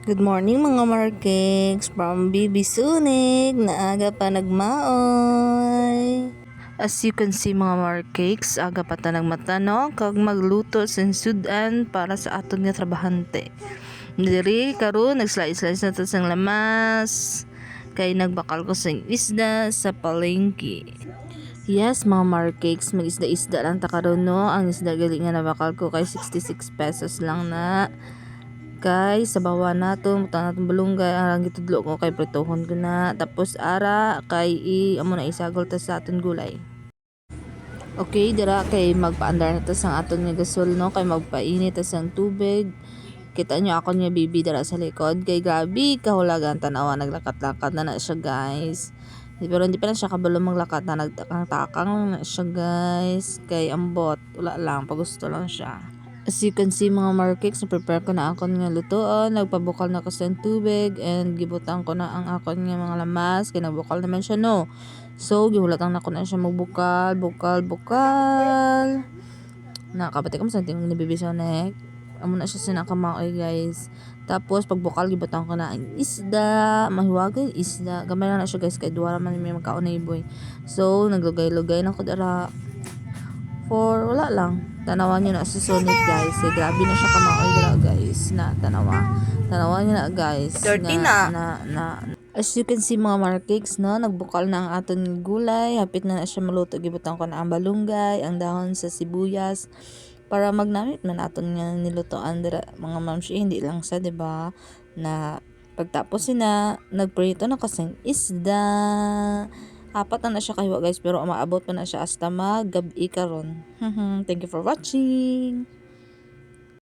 Good morning mga markets from Bibi Sunig na aga pa nagmaoy. As you can see mga markets, aga pa ta nagmatano kag magluto sin sudan para sa aton nga trabahante. Diri karon nag-slice na ta sang lamas kay nagbakal ko sang isda sa palengke. Yes, mga markets, mag-isda-isda lang ta karon no. Ang isda gali nga nabakal ko kay 66 pesos lang na. Kay sa bawa nato muta naton bulunggay arang gitudlo ko kay pritohon ko na tapos ara kay amo na isagol ta sa aton gulay. Okay, dira kay magpaandar na ta sang aton nga gasol no kay magpainit ta sang tubig. Kita nyo ako niya bibi dira sa likod kay gabi kahulagan tanawa naglakat-lakat na siya guys. Pero hindi pa na siya kabalo maglakat na nagtakang-takang lang na siya guys kay ambot wala lang pagusto lang siya. As you can see mga markets, prepare ko na akon nga lutoon. Nagpabukal na ko sa tubig and gibutan ko na ang akon nga mga lamas. Kaya nagbukal naman siya no. So, gihulatan na ko na siya magbukal. Bukal. Nakapati ko sa tingong nabibisonek. Amo na siya sinakamaoy guys. Tapos pagbukal gibutan ko na ang isda. Mahiwagan isda. Gamay na siya guys kay duwara man may magkaunay boy. So, naglugay-lugay na ko dara. For wala lang tanawan nyo na susunod guys grabe na siya kamaoy dira guys na tanawan nyo na guys Dirty na. As you can see mga markets no nagbukal na ang aton gulay hapit na siya maluto gibutan ko na ang balunggay ang dahon sa sibuyas para magnamit man aton nga nilutoan dira mga mamshi hindi lang sa diba na pagtapos sina nagprito na kasing isda. Apat na siya kahiwa guys pero maabot pa na siya hasta mag-gabi karon. Thank you for watching.